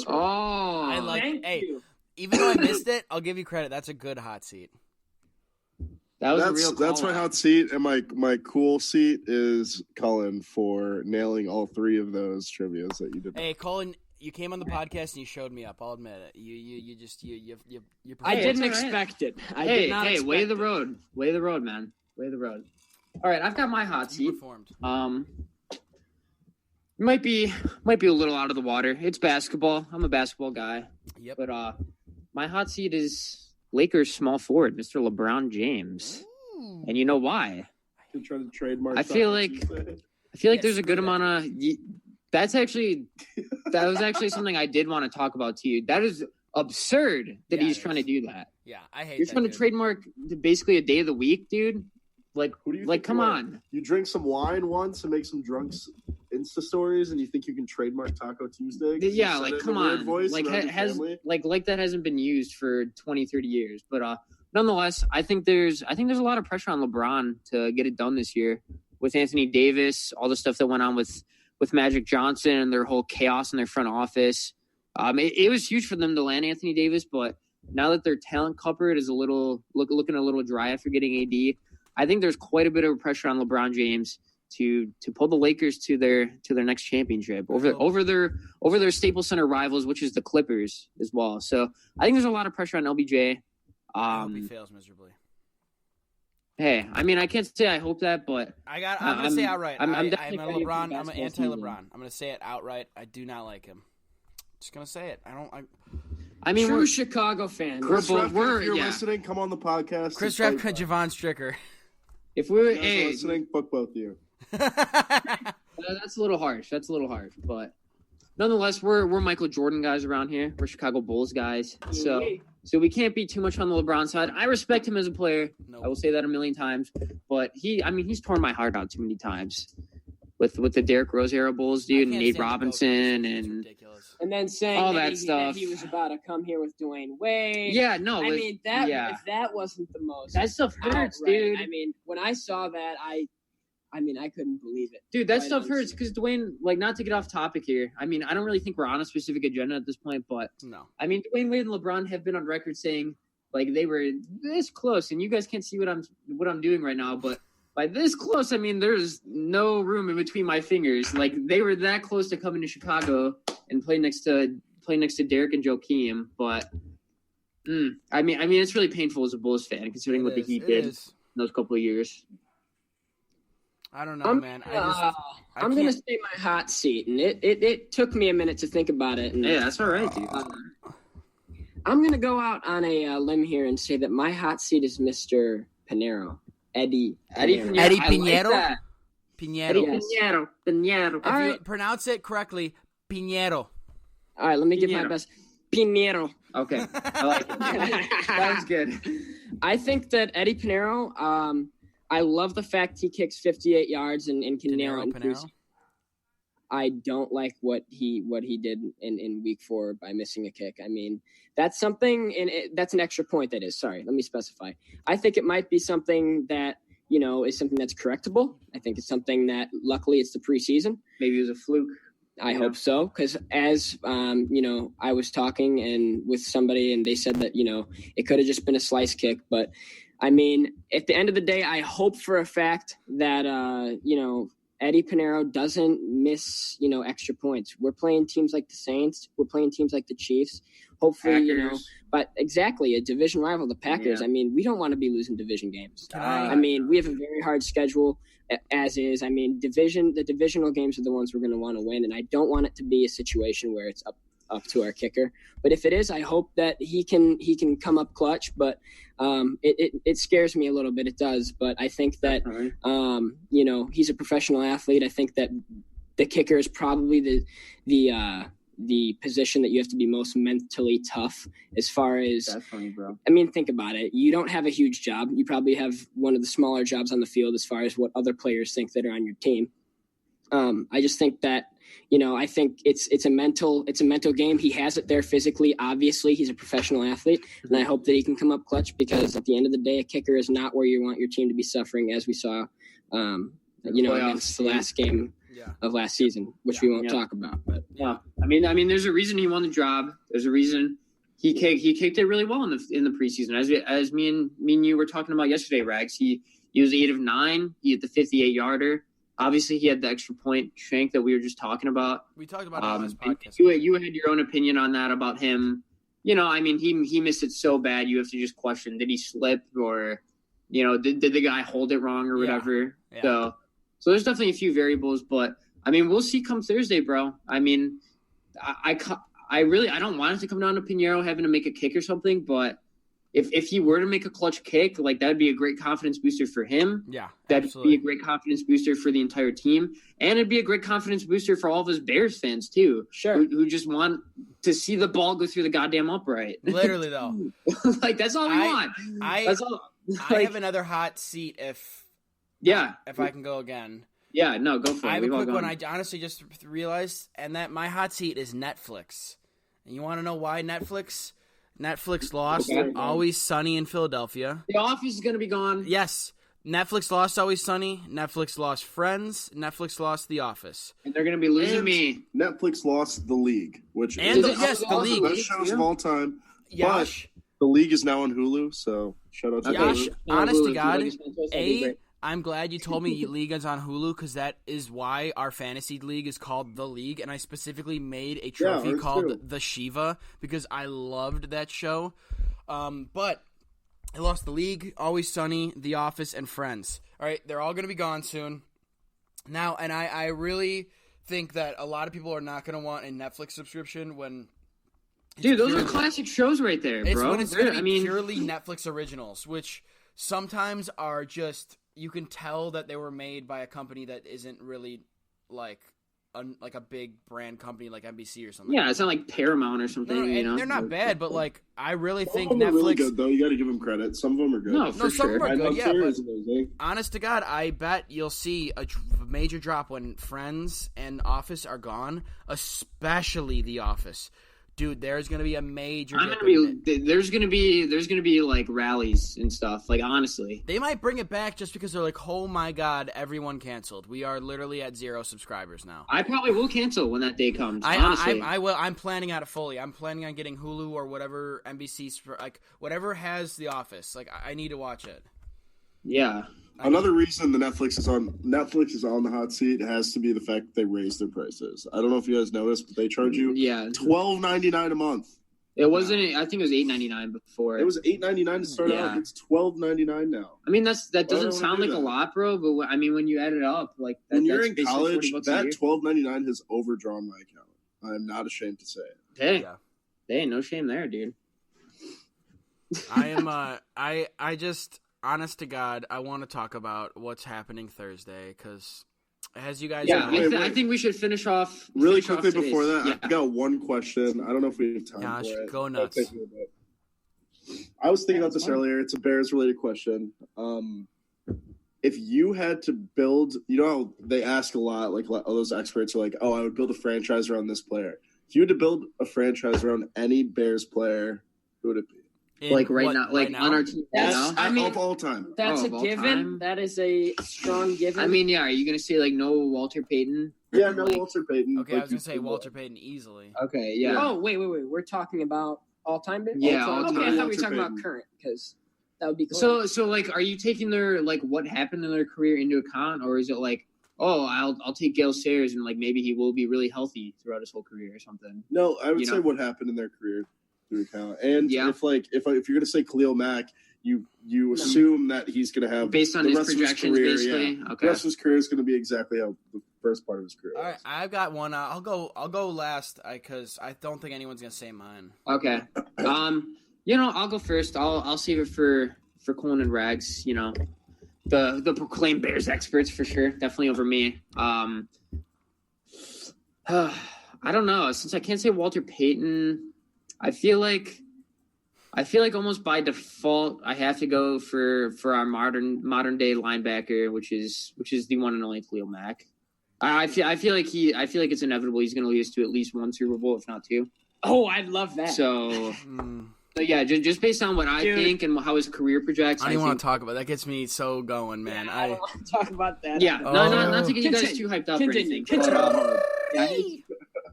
this one. Oh, I like. Thank Hey, you. even though I missed it, I'll give you credit. That's a good hot seat. that was a real That's my call-out. hot seat, and my cool seat is Cullen for nailing all three of those trivias that you did. Hey, Colin, you came on the podcast and you showed me up. I'll admit it. You I Hey, didn't it's all right. expect it. I Hey, did not expect way the it. road. Way the road, man. Way the road. All right, I've got my hot You seat. performed. Might be a little out of the water. It's basketball. I'm a basketball guy. Yep. But my hot seat is Lakers small forward, Mr. LeBron James. Ooh. And you know why? You try to trademark. I feel Taco like- Tuesday. I feel like Yes, there's a good screw that amount of that was actually something I did want to talk about to you. That is absurd that Yeah, he's it trying is. to do that. Yeah, I hate You're that trying to dude. trademark basically a day of the week, dude. Like, Who do you like, think come you are? on. You drink some wine once and make some drunks Insta stories, and you think you can trademark Taco Tuesday? 'Cause you Yeah, said like, it in come a weird on. voice Like, around your has family. like that hasn't been used for 20, 30 years. But nonetheless, I think there's a lot of pressure on LeBron to get it done this year with Anthony Davis, all the stuff that went on with Magic Johnson and their whole chaos in their front office. It was huge for them to land Anthony Davis, but now that their talent cupboard is looking a little dry after getting AD, I think there's quite a bit of pressure on LeBron James to pull the Lakers to their next championship over their Staples Center rivals, which is the Clippers as well. So I think there's a lot of pressure on LBJ. I hope he fails miserably. Hey, I mean, I can't say I hope that, but I'm gonna say outright. I'm I'm a definitely ready for LeBron. I'm an basketball anti-LeBron. season. I'm gonna say it outright. I do not like him. Just gonna say it. I mean, True we're, Chicago fan. Chris We're- Refka, if you're yeah. listening, come on the podcast. Chris and Refka, play Javon Stricker. if we were, If you guys are hey, listening, book both of you. that's a little harsh. But nonetheless, we're Michael Jordan guys around here. We're Chicago Bulls guys. So we can't be too much on the LeBron side. I respect him as a player. No. I will say that a million times. But he's torn my heart out too many times with the Derrick Rose era Bulls, dude, and Nate Robinson It's and ridiculous. And then saying all that that stuff. he was about to come here with Dwayne Wade. yeah, no, I like, mean that yeah. if that wasn't the most That stuff hurts, outright- dude. I mean, when I saw that, I mean, I couldn't believe it. Dude, that Quite stuff hurts honestly. because Dwayne, like, not to get off topic here. I mean, I don't really think we're on a specific agenda at this point, but No. I mean, Dwayne Wade and LeBron have been on record saying like they were this close, and you guys can't see what I'm doing right now, but by this close, I mean there's no room in between my fingers. Like they were that close to coming to Chicago and play next to Derek and Joakim, but I mean, it's really painful as a Bulls fan considering what the Heat did in those couple of years. I don't know, man. I'm gonna say my hot seat, and it took me a minute to think about it. And Yeah, that's all right, dude. I'm gonna go out on a limb here and say that my hot seat is Mr. Pinheiro, Eddie Pinheiro. Eddie I like Pinheiro? that. Pinheiro. Eddie Yes. Pinheiro. If All you right. pronounce it correctly, Pinheiro. All right, let me give my Pinheiro. best. Pinheiro. Okay, I like it. That was good. I think that Eddie Pinheiro. I love the fact he kicks 58 yards and can nail it. Pinheiro. I don't like what he did in week 4 by missing a kick. I mean, that's something, and that's an extra point. That is, sorry, let me specify. I think it might be something that is something that's correctable. I think it's something that luckily it's the preseason. Maybe it was a fluke. I Yeah. hope so, because as I was talking and with somebody, and they said that it could have just been a slice kick, but I mean, at the end of the day, I hope for a fact that Eddie Pinheiro doesn't miss extra points. We're playing teams like the Saints, we're playing teams like the Chiefs. Hopefully, Packers. but exactly a division rival, the Packers. Yeah. I mean, we don't want to be losing division games. God. I mean, we have a very hard schedule as is. I mean, the divisional games are the ones we're going to want to win, and I don't want it to be a situation where it's up to our kicker. But if it is, I hope that he can come up clutch. But it scares me a little bit. It does. But I think that he's a professional athlete. I think that the kicker is probably the position that you have to be most mentally tough as far as. That's funny, bro. I mean, think about it. You don't have a huge job. You probably have one of the smaller jobs on the field as far as what other players think that are on your team. I just think that, I think it's a mental game. He has it there physically. Obviously, he's a professional athlete, and I hope that he can come up clutch, because at the end of the day, a kicker is not where you want your team to be suffering, as we saw, against the last game of last season, which we won't Yeah. talk about. But Yeah, I mean, there's a reason he won the job. There's a reason he kicked it really well in the preseason. As me and you were talking about yesterday, Rags. He was 8 of 9. He hit the 58-yarder. Obviously, he had the extra point shank that we were just talking about. We talked about it on this and podcast. you had your own opinion on that about him. You know, I mean, he missed it so bad. You have to just question: did he slip, or did the guy hold it wrong or whatever? Yeah. So there's definitely a few variables, but I mean, we'll see come Thursday, bro. I mean, I don't want it to come down to Pinheiro having to make a kick or something, but if he were to make a clutch kick, like that'd be a great confidence booster for him. Yeah, that'd absolutely. be a great confidence booster for the entire team, and it'd be a great confidence booster for all of us Bears fans too, sure. who just want to see the ball go through the goddamn upright. Literally though, like that's all we want. That's all. I have another hot seat if I can go again. Yeah, no, go for it. I have a We've all quick one. gone. I honestly just realized, and that my hot seat is Netflix. And you want to know why Netflix? Netflix lost Okay. Always Sunny in Philadelphia. The Office is going to be gone. Yes, Netflix lost Always Sunny. Netflix lost Friends. Netflix lost The Office. And they're going to be losing And me. Netflix lost The League, which And is the- yes, The one of League. the best shows of all time. Yash, The League is now on Hulu, so shout out to Yash, Hulu. honest to God, A, I'm glad you told me League is on Hulu because that is why our fantasy league is called The League, and I specifically made a trophy ours called too. The Shiva because I loved that show. But I lost The League, Always Sunny, The Office, and Friends. All right, they're all going to be gone soon. Now, and I really think that a lot of people are not going to want a Netflix subscription when... dude, those are purely- classic shows right there, It's bro. when it's going to be I mean, purely Netflix originals, which sometimes are just you can tell that they were made by a company that isn't really like a big brand company like NBC or something. yeah, it's not like Paramount or something. No, you and know, they're not bad, but like I really think Some of them are really Netflix. good, though. You got to give them credit. Some of them are good. No, No, for some of sure. them are good, yeah, but is amazing. honest to God, I bet you'll see a major drop when Friends and Office are gone, especially The Office. Dude, there's gonna be a major. I'm dip gonna in be. it. There's gonna be like rallies and stuff. Like honestly, They might bring it back just because they're like, oh my God, everyone canceled. We are literally at 0 subscribers now. I probably will cancel when that day comes. I honestly, will. I'm planning on it fully. I'm planning on getting Hulu or whatever NBC, like whatever has The Office. Like I need to watch it. yeah. Another reason the Netflix is on the hot seat has to be the fact that they raised their prices. I don't know if you guys noticed, but they charge you Yeah, $12.99 a month. it wasn't. I think it was $8.99 before. It was $8.99 to start Yeah. out. It's $12.99 now. I mean, that Why doesn't don't we sound do like a that? lot, bro. But I mean, when you add it up, like that, When you're that's in basically college, $40 a year. that $12.99 has overdrawn my account. I am not ashamed to say it. Hey, Yeah. hey, no shame there, dude. I am. I just, honest to God, I want to talk about what's happening Thursday because, as you guys Yeah, know, wait, I think we should finish off Really finish off quickly today's- before that, Yeah. I've got one question. I don't know if we have time Gosh, for it. go It'll nuts. take me a bit. I was thinking about this fine. earlier. It's a Bears-related question. If you had to build, you know how they ask a lot, like all those experts are like, oh, I would build a franchise around this player. If you had to build a franchise around any Bears player, who would it be? like right now, like on our team right That's- now. I mean- of all time. That's Oh, a of all given. time? That is a strong given. I mean, yeah. Are you gonna say like no Walter Payton? Yeah, no Like- Walter Payton. Okay, I was you gonna say said. Walter Payton easily. Okay, yeah. Oh, wait. We're talking about all-time Bears? Yeah, all-time. Okay, I thought we were Walter talking about Payton. current, because that would be cool. So like, are you taking their like what happened in their career into account, or is it like, oh, I'll take Gale Sayers and like maybe he will be really healthy throughout his whole career or something? No, I would You say know? what happened in their career through account. And Yeah. if you're gonna say Khalil Mack, you assume that he's gonna have Based on the his rest of projections, career, basically. yeah. Okay. The rest of his career is gonna be exactly how the first part of his career All right, was. I've got one. I'll go last because I don't think anyone's gonna say mine. Okay. I'll go first. I'll save it for Colin and Rags. You know, the proclaimed Bears experts for sure. Definitely over me. I don't know. Since I can't say Walter Payton, I feel like almost by default I have to go for our modern day linebacker, which is the one and only Khalil Mack. I feel like it's inevitable he's going to lead us to at least one Super Bowl, if not two. Oh, I'd love that. So But yeah, just based on what I think and how his career projects. I don't even want to talk about that. Gets me so going, man. I don't want to talk about that. Yeah, not to get you guys too hyped up or anything.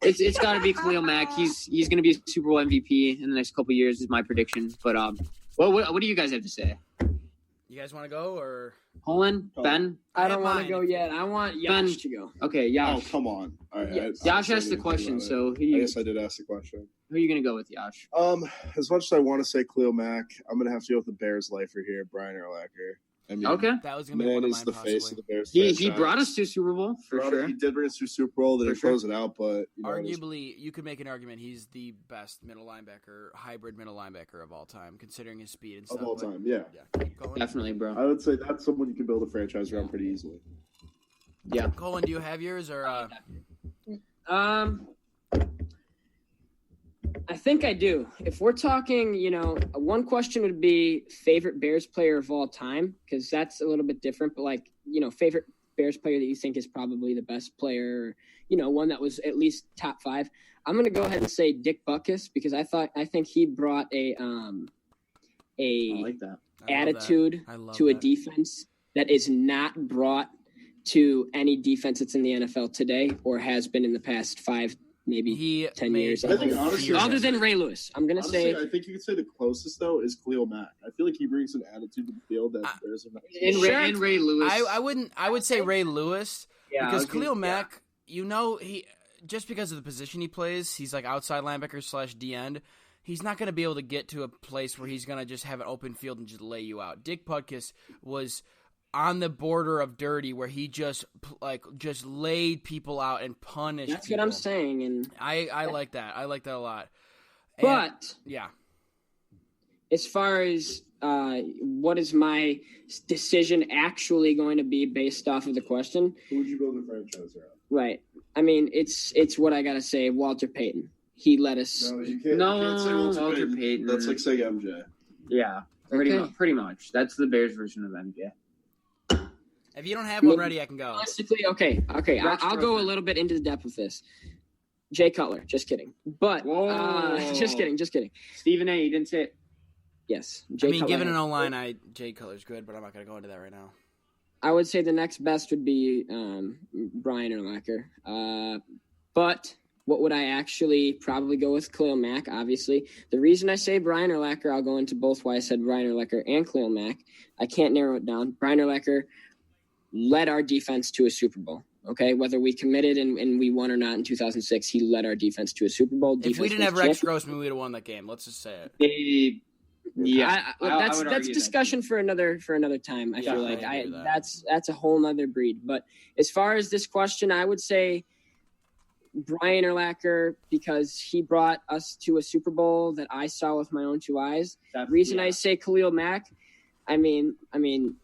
It's got to be Khalil Mack. He's going to be a Super Bowl MVP in the next couple of years, is my prediction. But what do you guys have to say? You guys want to go or Colin, Ben? I don't want to go yet. I want Yash to go. Okay, Yash. Oh, come on. All right. Yeah. Yash asked the question, so I guess I did ask the question. who are you going to go with, Yash? As much as I want to say Khalil Mack, I'm gonna have to go with the Bears lifer here, Brian Urlacher. I mean, Okay. that was going to be one man of is mine, the face of the Bears. He franchise. brought us to Super Bowl, for sure. He did bring us to Super Bowl. They For didn't close it out, but Arguably, you could make an argument he's the best hybrid middle linebacker of all time, considering his speed and stuff. of all time, yeah. Colin? Definitely, bro. I would say that's someone you can build a franchise around pretty easily. Yeah. Colin, do you have yours or? I think I do. If we're talking, one question would be favorite Bears player of all time, because that's a little bit different. But favorite Bears player that you think is probably the best player, one that was at least top 5. I'm going to go ahead and say Dick Butkus, because I think he brought I like that. attitude to a defense that is not brought to any defense that's in the NFL today or has been in the past 5, maybe 10 years. I think honestly, other than Ray Lewis, I'm going to say. I think you could say the closest though is Khalil Mack. I feel like he brings an attitude to the field that Bears are not. And Ray Lewis. I would say Ray Lewis because Khalil Mack. He just because of the position he plays, he's like outside linebacker / D end. He's not going to be able to get to a place where he's going to just have an open field and just lay you out. Dick Butkus was on the border of dirty, where he just laid people out and punished. That's people. what I'm saying, and I like that. I like that a lot. But yeah, as far as what is my decision actually going to be based off of the question? Who would you build a franchise around? Right. I mean, it's what I gotta say. Walter Payton. He let us. No, you can't. No, you can't say Walter Payton. That's like saying MJ. Yeah, pretty much. That's the Bears version of MJ. If you don't have one ready, I can go. Realistically, okay. I'll go a little bit into the depth with this. Jay Cutler. Just kidding. But just kidding. Stephen A. You didn't say it. Yes. Cutler given an O-line, Jay Cutler's good, but I'm not going to go into that right now. I would say the next best would be Brian Urlacher. But what would I actually probably go with? Khalil Mack, obviously. The reason I say Brian Urlacher, I'll go into both why I said Brian Urlacher and Khalil Mack. I can't narrow it down. Brian Urlacher led our defense to a Super Bowl. Okay, whether we committed and we won or not in 2006, he led our defense to a Super Bowl. If we didn't have Rex Grossman, we'd have won that game. Let's just say it. That's discussion for another time. I feel like that's a whole nother breed. But as far as this question, I would say Brian Urlacher, because he brought us to a Super Bowl that I saw with my own 2 eyes. I say Khalil Mack. I mean,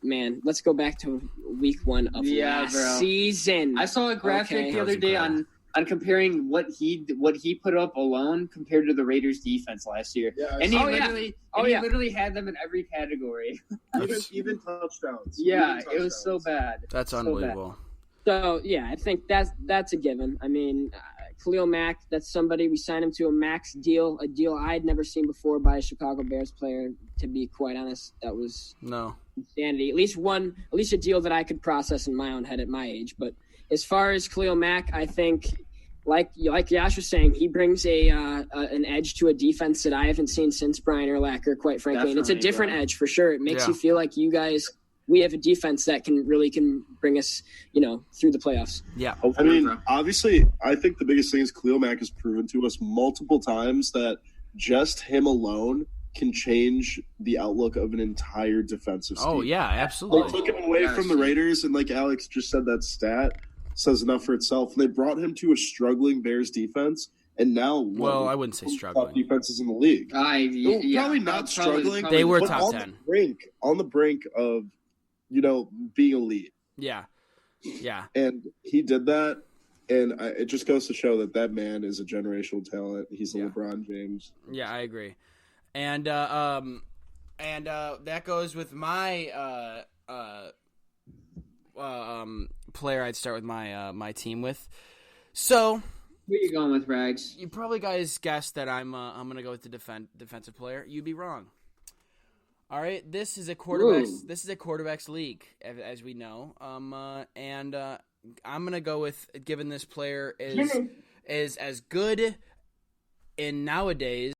man, let's go back to week 1 of last season. I saw a graphic the other day on comparing what he put up alone compared to the Raiders defense last year. Yeah, and he literally had them in every category. even touchdowns. Yeah, it was so bad. That's unbelievable. So, yeah, I think that's a given. I mean, Khalil Mack, that's somebody, we signed him to a max deal, a deal I'd never seen before by a Chicago Bears player, to be quite honest. That was insanity. At least a deal that I could process in my own head at my age. But as far as Khalil Mack, I think, like Yash was saying, he brings an edge to a defense that I haven't seen since Brian Urlacher, quite frankly. And it's a different edge for sure. It makes you feel like we have a defense that can bring us, through the playoffs. Yeah. I mean, obviously, I think the biggest thing is Khalil Mack has proven to us multiple times that just him alone can change the outlook of an entire defensive scheme. Oh, yeah, absolutely. They took him away from the Raiders, and like Alex just said, that stat says enough for itself. And they brought him to a struggling Bears defense, and now I wouldn't say struggling. Top defenses in the league. Probably not struggling. They were top 10. On the brink of, being elite. Yeah. And he did that, and it just goes to show that man is a generational talent. He's a LeBron James. Yeah, I agree. And that goes with my player I'd start with my team with. So Who are you going with, Rags? You probably guys guessed that I'm gonna go with the defensive player. You'd be wrong. All right, this is a quarterbacks. Ooh. This is a quarterbacks league, as we know. And I'm gonna go with, given this player is as good in nowadays